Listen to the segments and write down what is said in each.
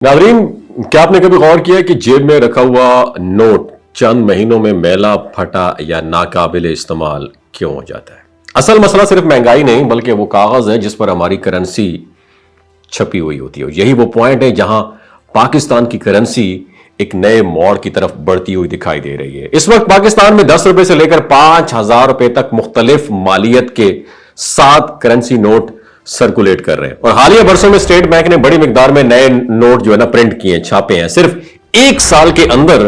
नाज़रीन, क्या आपने कभी गौर किया कि जेब में रखा हुआ नोट चंद महीनों में मैला, फटा या नाकाबिल इस्तेमाल क्यों हो जाता है? असल मसला सिर्फ महंगाई नहीं बल्कि वो कागज है जिस पर हमारी करेंसी छपी हुई होती है। यही वो पॉइंट है जहां पाकिस्तान की करेंसी एक नए मोड़ की तरफ बढ़ती हुई दिखाई दे रही है। इस वक्त पाकिस्तान में 10 रुपए से लेकर 5,000 रुपए तक मुख्तलिफ मालियत के 7 करेंसी नोट सर्कुलेट कर रहे हैं। और हालिया बरसों में स्टेट बैंक ने बड़ी मिकदार में नए नोट जो है ना प्रिंट किए, छापे हैं। सिर्फ एक साल के अंदर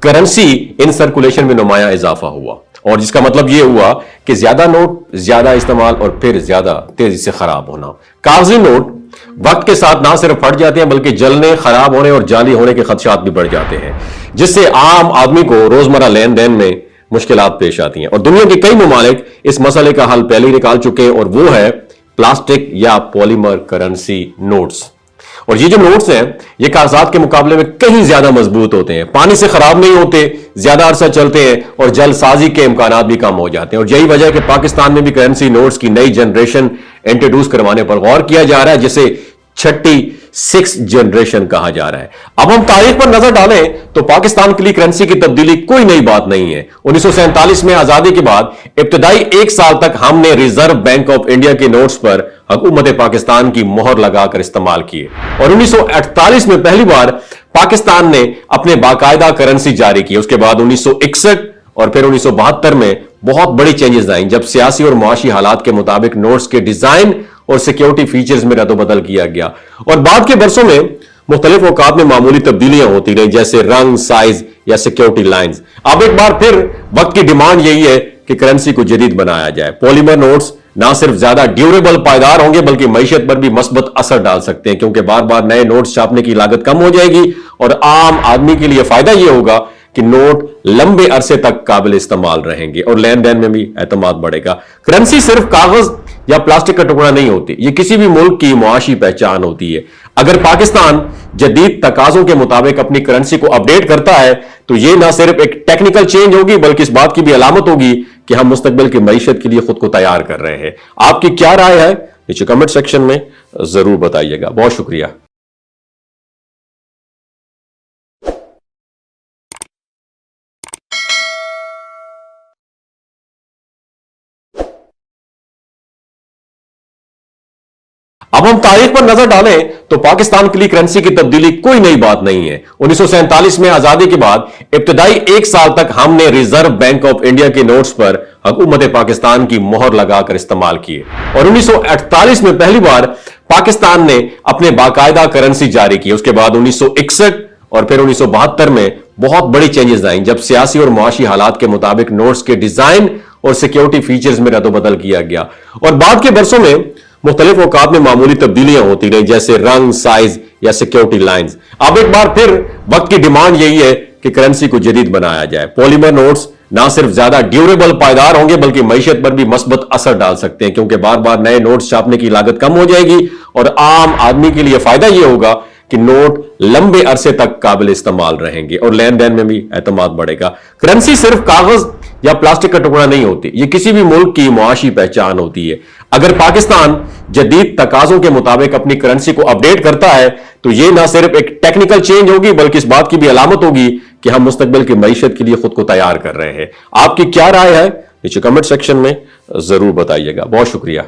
करेंसी इन सर्कुलेशन में नुमाया इजाफा हुआ, और जिसका मतलब यह हुआ कि ज्यादा नोट, ज्यादा इस्तेमाल और फिर ज्यादा तेजी से खराब होना। कागजी नोट वक्त के साथ ना सिर्फ फट जाते हैं बल्कि जलने, खराब होने और जाली होने के खदशात भी बढ़ जाते हैं, जिससे आम आदमी को रोजमर्रा लेन देन में मुश्किलात पेश आती हैं। और दुनिया के कई ममालिक इस मसले का हल पहले ही निकाल चुके हैं, और वो है प्लास्टिक या पॉलीमर करेंसी नोट्स। और ये जो नोट्स हैं ये कागजात के मुकाबले में कहीं ज्यादा मजबूत होते हैं, पानी से खराब नहीं होते, ज्यादा अरसा चलते हैं और जलसाजी के इम्कानात भी कम हो जाते हैं। और यही वजह है कि पाकिस्तान में भी करेंसी नोट्स की नई जनरेशन इंट्रोड्यूस करवाने पर गौर किया जा रहा है, जिसे छठी 6th जनरेशन कहा जा रहा है। अब हम तारीख पर नजर डालें तो पाकिस्तान के लिए करेंसी की तब्दीली कोई नई बात नहीं है। 1947 में आजादी के बाद इब्तदाई 1 साल तक हमने रिजर्व बैंक ऑफ इंडिया के नोट्स पर हुकूमत पाकिस्तान की मोहर लगाकर इस्तेमाल किए, और 1948 में पहली बार पाकिस्तान ने अपने बाकायदा करेंसी जारी की। उसके बाद 1961 और फिर 1972 में बहुत बड़ी चेंजेस आई, जब सियासी और मुआशी हालात के मुताबिक नोट्स के डिजाइन और सिक्योरिटी फीचर्स में रद्दोबदल किया गया। और बाद के बरसों में मुख्तलिफ औकात में मामूली तब्दीलियां होती रही, जैसे रंग, साइज या सिक्योरिटी लाइंस। अब एक बार फिर वक्त की डिमांड यही है कि करेंसी को जदीद बनाया जाए। पॉलीमर नोट्स ना सिर्फ ज्यादा ड्यूरेबल, पायदार होंगे बल्कि मईशत पर भी मस्बत असर डाल सकते हैं, क्योंकि बार बार नए नोट्स छापने की लागत कम हो जाएगी और आम आदमी के लिए फायदा यह होगा कि नोट लंबे अरसे तक काबिल इस्तेमाल रहेंगे और लेन देन में भी एतमाद बढ़ेगा। करेंसी सिर्फ कागज या प्लास्टिक का टुकड़ा नहीं होती, ये किसी भी मुल्क की मुआशी पहचान होती है। अगर पाकिस्तान जदीद तकाजों के मुताबिक अपनी करेंसी को अपडेट करता है तो यह ना सिर्फ एक टेक्निकल चेंज होगी बल्कि इस बात की भी अलामत होगी कि हम मुस्तकबिल की मईशत के लिए खुद को तैयार कर रहे हैं। आपकी क्या राय है नीचे कमेंट सेक्शन में जरूर बताइएगा। बहुत शुक्रिया। अब हम तारीख पर नजर डालें तो पाकिस्तान के लिए करेंसी की तब्दीली कोई नई बात नहीं है। 1947 में आजादी के बाद इब्तदाई 1 साल तक हमने रिजर्व बैंक ऑफ इंडिया के नोट्स पर हुकूमत पाकिस्तान की मोहर लगाकर इस्तेमाल किए, और 1948 में पहली बार पाकिस्तान ने अपने बाकायदा करेंसी जारी की। उसके बाद 1961 और फिर 1972 में बहुत बड़ी चेंजेस आई, जब सियासी और मुआशी हालात के मुताबिक नोट्स के डिजाइन और सिक्योरिटी फीचर्स में रद्दोबदल किया गया। और बाद के बरसों में मुख्तलिफ औकात में मामूली तब्दीलियां होती रही, जैसे रंग, साइज या सिक्योरिटी लाइंस। अब एक बार फिर वक्त की डिमांड यही है कि करेंसी को जदीद बनाया जाए। पॉलीमर नोट्स ना सिर्फ ज्यादा ड्यूरेबल, पायदार होंगे बल्कि मईशत पर भी मस्बत असर डाल सकते हैं, क्योंकि बार बार नए नोट्स छापने की लागत कम हो जाएगी और आम आदमी के लिए फायदा यह होगा कि नोट लंबे अरसे तक काबिल इस्तेमाल रहेंगे और लेन देन में भी एतमाद बढ़ेगा। करेंसी सिर्फ कागज या प्लास्टिक का टुकड़ा नहीं होती, ये किसी भी मुल्क की मुआशी पहचान होती है। अगर पाकिस्तान जदीद तकाजों के मुताबिक अपनी करेंसी को अपडेट करता है तो यह ना सिर्फ एक टेक्निकल चेंज होगी बल्कि इस बात की भी अलामत होगी कि हम मुस्तकबिल की मईशत के लिए खुद को तैयार कर रहे हैं। आपकी क्या राय है नीचे कमेंट सेक्शन में जरूर बताइएगा। बहुत शुक्रिया।